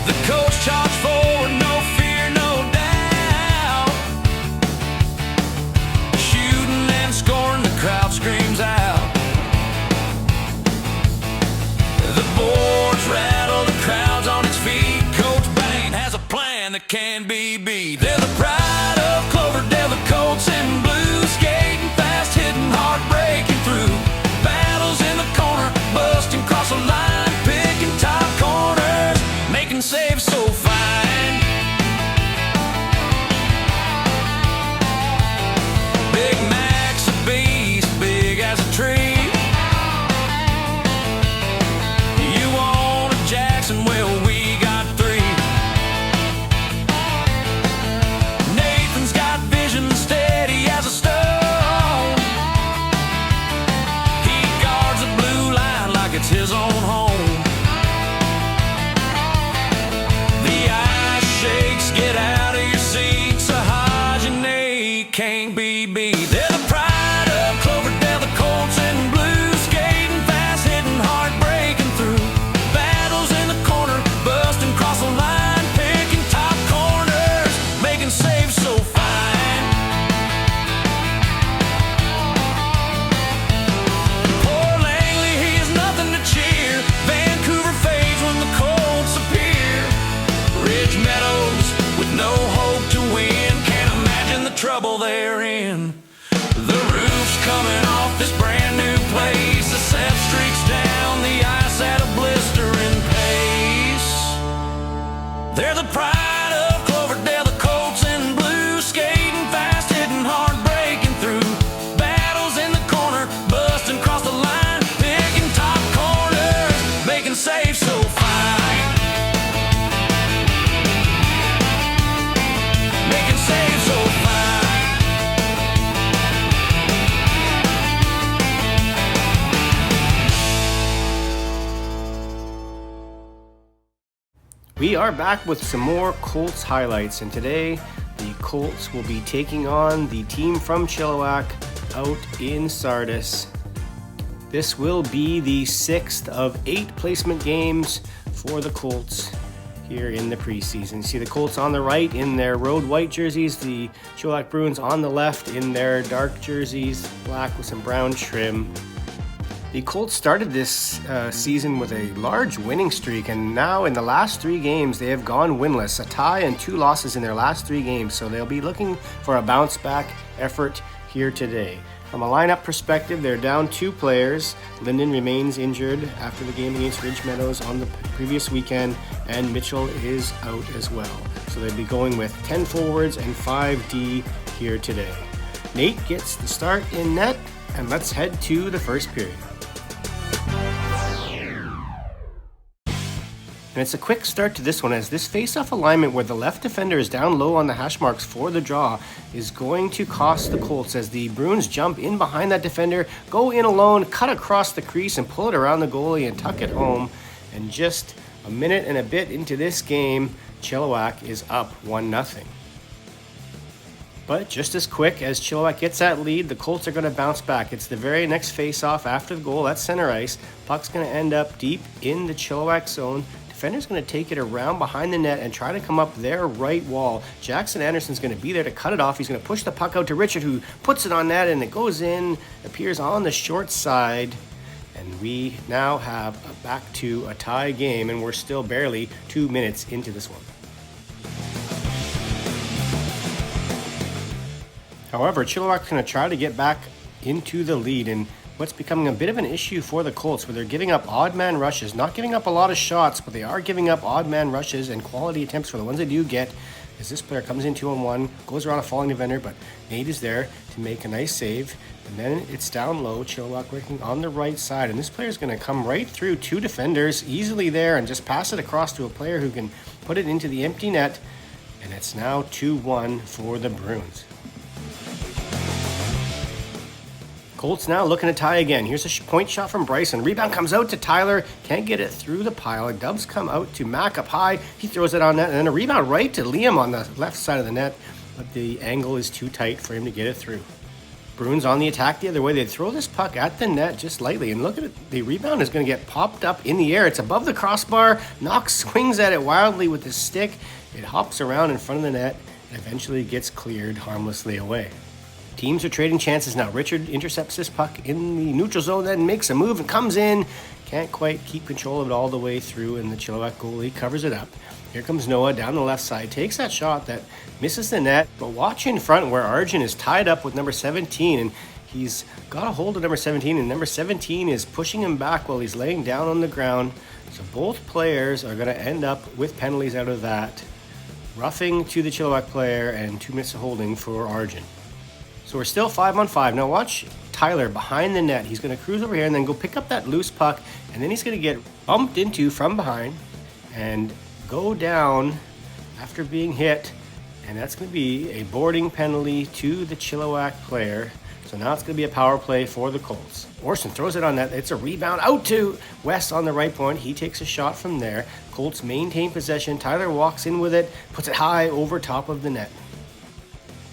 The Colts charge forward, no fear, no doubt. Shooting and scoring, the crowd screams out. The boards rattle, the crowd's on its feet. Coach Bain has a plan that can be beat. They're the pride of Cloverdale, the Colts in blue, skating fast, hitting hard, breaking through. Battles in the corner, busting across the line, picking top corners, making saves so fine. Big Mac's a beast, big as a tree. You want a Jackson, well, we got three. Nathan's got vision, steady as a stone. He guards the blue line like it's his own home. The ice shakes, get out of your seat. Sahaj and Nate can't be beat. They're the pride of Cloverdale, the Colts in blue, skating fast, hitting hard, breaking through. Battles in the corner, busting across the line, picking top corners, making saves so fine. Poor Langley, he is nothing to cheer. Vancouver fades when the Colts appear. Ridge Meadows with no hope to win, can't imagine the trouble they're in. The roof's coming off this brand new place. The set streaks down the ice at a blistering pace. They're the pride of Cloverdale, the Colts in blue, skating fast, hitting hard, breaking through. Battles in the corner, busting across the line, picking top corners, making saves so fine. Making saves so fine. We are back with some more Colts highlights, and today the Colts will be taking on the team from Chilliwack out in Sardis. This will be the 6th of 8 placement games for the Colts here in the preseason. You see the Colts on the right in their road white jerseys, the Chilliwack Bruins on the left in their dark jerseys, black with some brown trim. The Colts started this season with a large winning streak, and now in the last 3 games they have gone winless, a tie and 2 losses in their last 3 games, so they'll be looking for a bounce back effort here today. From a lineup perspective, they're down 2 players. Linden remains injured after the game against Ridge Meadows on the previous weekend, and Mitchell is out as well. So they'll be going with 10 forwards and 5D here today. Nate gets the start in net, and let's head to the first period. And it's a quick start to this one, as this face-off alignment where the left defender is down low on the hash marks for the draw is going to cost the Colts, as the Bruins jump in behind that defender, go in alone, cut across the crease and pull it around the goalie and tuck it home. And just a minute and a bit into this game, Chilliwack is up 1-0. But just as quick as Chilliwack gets that lead, the Colts are going to bounce back. It's the very next face-off after the goal at center ice. Puck's going to end up deep in the Chilliwack zone. Defender's going to take it around behind the net and try to come up their right wall. Jackson Anderson's going to be there to cut it off. He's going to push the puck out to Richard, who puts it on net, and it goes in, appears on the short side. And we now have back to a tie game, and we're still barely 2 minutes into this one. However, Chilliwack's going to try to get back into the lead, and what's becoming a bit of an issue for the Colts, where they're giving up odd man rushes, not giving up a lot of shots, but they are giving up odd man rushes and quality attempts for the ones they do get, as this player comes in 2-on-1, goes around a falling defender, but Nate is there to make a nice save, and then it's down low, Chilliwack working on the right side, and this player is going to come right through 2 defenders, easily there, and just pass it across to a player who can put it into the empty net, and it's now 2-1 for the Bruins. Colts now looking to tie again. Here's a point shot from Bryson. Rebound comes out to Tyler. Can't get it through the pile. Dubs come out to Mac up high. He throws it on net. And then a rebound right to Liam on the left side of the net. But the angle is too tight for him to get it through. Bruins on the attack the other way. They throw this puck at the net just lightly, and look at it. The rebound is going to get popped up in the air. It's above the crossbar. Knox swings at it wildly with his stick. It hops around in front of the net and eventually gets cleared harmlessly away. Teams are trading chances now. Richard intercepts this puck in the neutral zone, then makes a move and comes in. Can't quite keep control of it all the way through, and the Chilliwack goalie covers it up. Here comes Noah down the left side, takes that shot that misses the net, but watch in front where Arjun is tied up with number 17, and he's got a hold of number 17, and number 17 is pushing him back while he's laying down on the ground. So both players are going to end up with penalties out of that. Roughing to the Chilliwack player and 2 minutes of holding for Arjun. So we're still 5-on-5. Now watch Tyler behind the net. He's going to cruise over here and then go pick up that loose puck, and then he's going to get bumped into from behind and go down after being hit, and that's going to be a boarding penalty to the Chilliwack player. So now it's going to be a power play for the Colts. Orson throws it on net. It's a rebound out to West on the right point. He takes a shot from there. Colts maintain possession. Tyler walks in with it, puts it high over top of the net.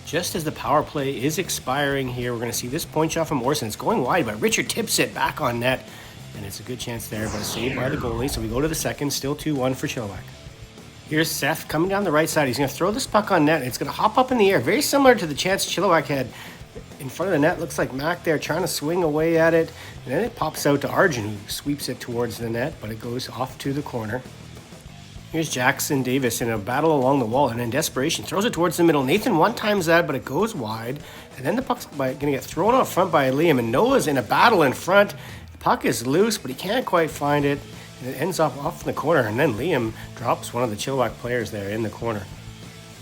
Just as the power play is expiring here, we're going to see this point shot from Orson. It's going wide, but Richard tips it back on net, and it's a good chance there, but saved by the goalie. So we go to the second, still 2-1 for Chilliwack. Here's Seth coming down the right side. He's going to throw this puck on net. It's going to hop up in the air, very similar to the chance Chilliwack had in front of the net. Looks like Mac there trying to swing away at it, and then it pops out to Arjun, who sweeps it towards the net, but it goes off to the corner. Here's Jackson Davis in a battle along the wall, and in desperation throws it towards the middle. Nathan one-times that, but it goes wide, and then the puck's going to get thrown out front by Liam, and Noah's in a battle in front. The puck is loose, but he can't quite find it, and it ends up off in the corner, and then Liam drops one of the Chilliwack players there in the corner.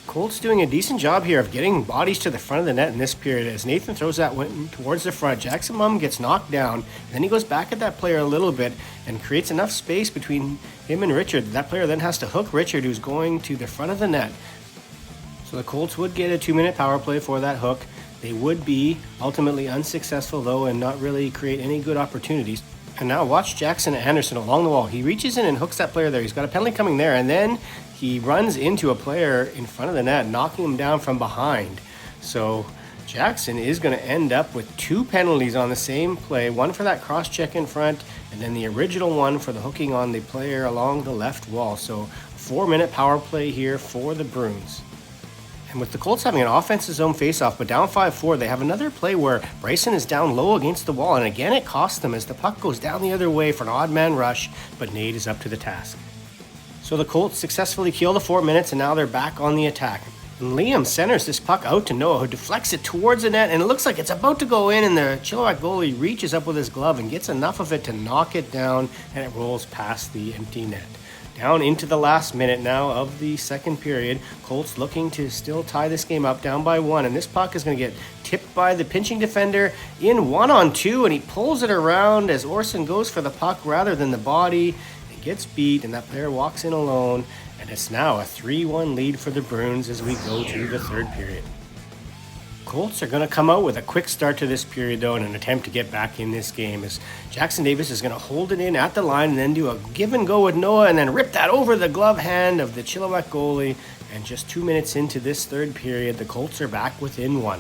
Colts doing a decent job here of getting bodies to the front of the net in this period. As Nathan throws that one towards the front, Jackson Mum gets knocked down, and then he goes back at that player a little bit and creates enough space between him and Richard. That player then has to hook Richard, who's going to the front of the net. So the Colts would get a 2-minute power play for that hook. They would be ultimately unsuccessful, though, and not really create any good opportunities. And now watch Jackson Anderson along the wall. He reaches in and hooks that player there. He's got a penalty coming there, and then he runs into a player in front of the net, knocking him down from behind. So Jackson is going to end up with 2 penalties on the same play, one for that cross-check in front, and then the original one for the hooking on the player along the left wall. So 4-minute power play here for the Bruins. And with the Colts having an offensive zone faceoff, but down 5-4, they have another play where Bryson is down low against the wall, and again it costs them as the puck goes down the other way for an odd man rush, but Nate is up to the task. So the Colts successfully kill the 4 minutes, and now they're back on the attack. And Liam centers this puck out to Noah, who deflects it towards the net, and it looks like it's about to go in, and the Chilliwack goalie reaches up with his glove and gets enough of it to knock it down, and it rolls past the empty net. Down into the last minute now of the second period. Colts looking to still tie this game up, down by 1, and this puck is going to get tipped by the pinching defender in 1-on-2, and he pulls it around as Orson goes for the puck rather than the body. It gets beat, and that player walks in alone, and it's now a 3-1 lead for the Bruins as we go to the third period. Colts are going to come out with a quick start to this period, though, in an attempt to get back in this game, as Jackson Davis is going to hold it in at the line and then do a give and go with Noah and then rip that over the glove hand of the Chilliwack goalie. And just 2 minutes into this third period, the Colts are back within 1.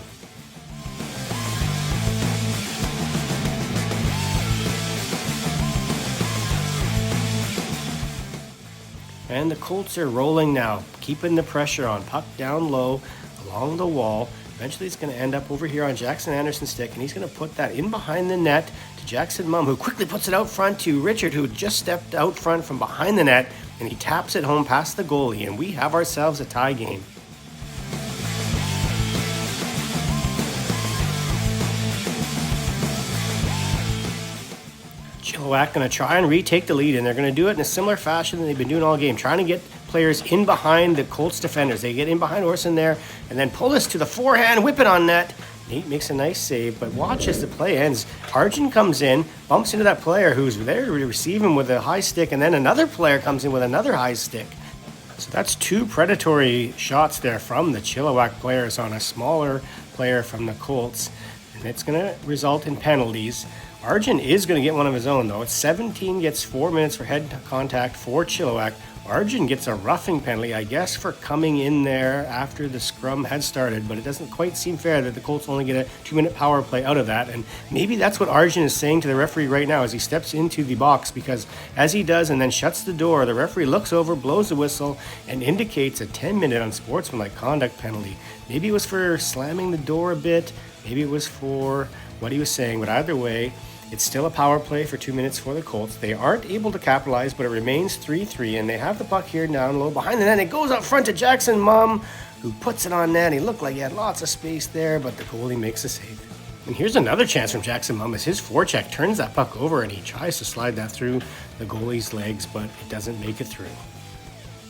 And the Colts are rolling now, keeping the pressure on. Puck down low along the wall. Eventually it's going to end up over here on Jackson Anderson's stick, and he's going to put that in behind the net to Jackson Mum, who quickly puts it out front to Richard, who just stepped out front from behind the net, and he taps it home past the goalie, and we have ourselves a tie game. Chilliwack going to try and retake the lead, and they're going to do it in a similar fashion that they've been doing all game, trying to get players in behind the Colts defenders. They get in behind Orson there, and then pull this to the forehand, whip it on net. Nate makes a nice save, but watch as the play ends. Arjun comes in, bumps into that player who's there to receive him with a high stick, and then another player comes in with another high stick. So that's 2 predatory shots there from the Chilliwack players on a smaller player from the Colts, and it's going to result in penalties. Arjun is going to get one of his own, though. It's 17 gets 4 minutes for head contact for Chilliwack. Arjun gets a roughing penalty, I guess, for coming in there after the scrum had started, but it doesn't quite seem fair that the Colts only get a 2-minute power play out of that. And maybe that's what Arjun is saying to the referee right now as he steps into the box, because as he does and then shuts the door, the referee looks over, blows the whistle, and indicates a 10-minute unsportsmanlike conduct penalty. Maybe it was for slamming the door a bit, maybe it was for what he was saying, but either way, it's still a power play for 2 minutes for the Colts. They aren't able to capitalize, but it remains 3-3, and they have the puck here down low behind the net. It goes up front to Jackson Mumm, who puts it on net. He looked like he had lots of space there, but the goalie makes a save. And here's another chance from Jackson Mumm as his forecheck turns that puck over, and he tries to slide that through the goalie's legs, but it doesn't make it through.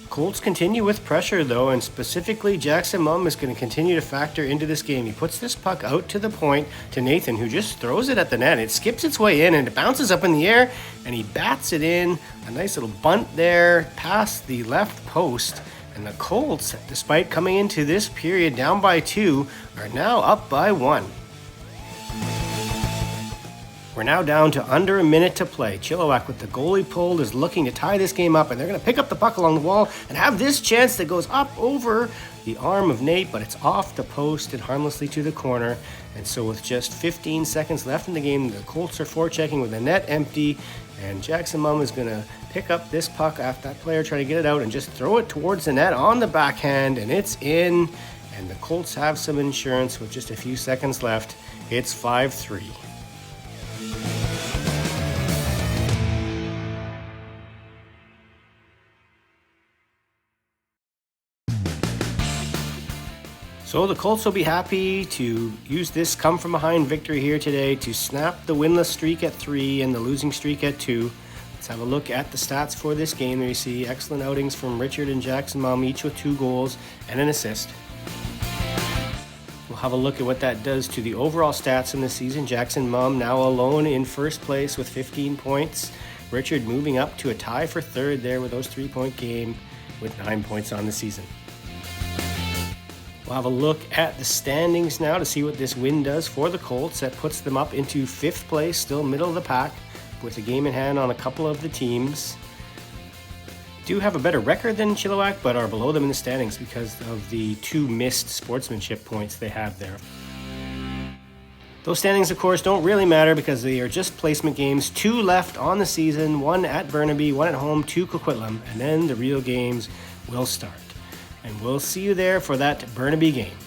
Colts continue with pressure though, and specifically Jackson Mumm is going to continue to factor into this game. He puts this puck out to the point to Nathan, who just throws it at the net. It skips its way in and it bounces up in the air, and he bats it in. A nice little bunt there past the left post. And the Colts, despite coming into this period down by 2, are now up by 1. We're now down to under a minute to play. Chilliwack, with the goalie pulled, is looking to tie this game up, and they're going to pick up the puck along the wall and have this chance that goes up over the arm of Nate, but it's off the post and harmlessly to the corner. And so with just 15 seconds left in the game, the Colts are forechecking with the net empty, and Jackson Mumm is going to pick up this puck after that player trying to get it out and just throw it towards the net on the backhand, and it's in, and the Colts have some insurance with just a few seconds left. It's 5-3. So the Colts will be happy to use this come-from-behind victory here today to snap the winless streak at 3 and the losing streak at 2. Let's have a look at the stats for this game. There you see excellent outings from Richard and Jackson Mumm, each with 2 goals and an assist. We'll have a look at what that does to the overall stats in the season. Jackson Mumm now alone in first place with 15 points. Richard moving up to a tie for third there with those 3-point game with 9 points on the season. We'll have a look at the standings now to see what this win does for the Colts. That puts them up into 5th place, still middle of the pack, with a game in hand on a couple of the teams. Do have a better record than Chilliwack, but are below them in the standings because of the 2 missed sportsmanship points they have there. Those standings, of course, don't really matter because they are just placement games. 2 left on the season, 1 at Burnaby, 1 at home to Coquitlam, and then the real games will start. And we'll see you there for that Burnaby game.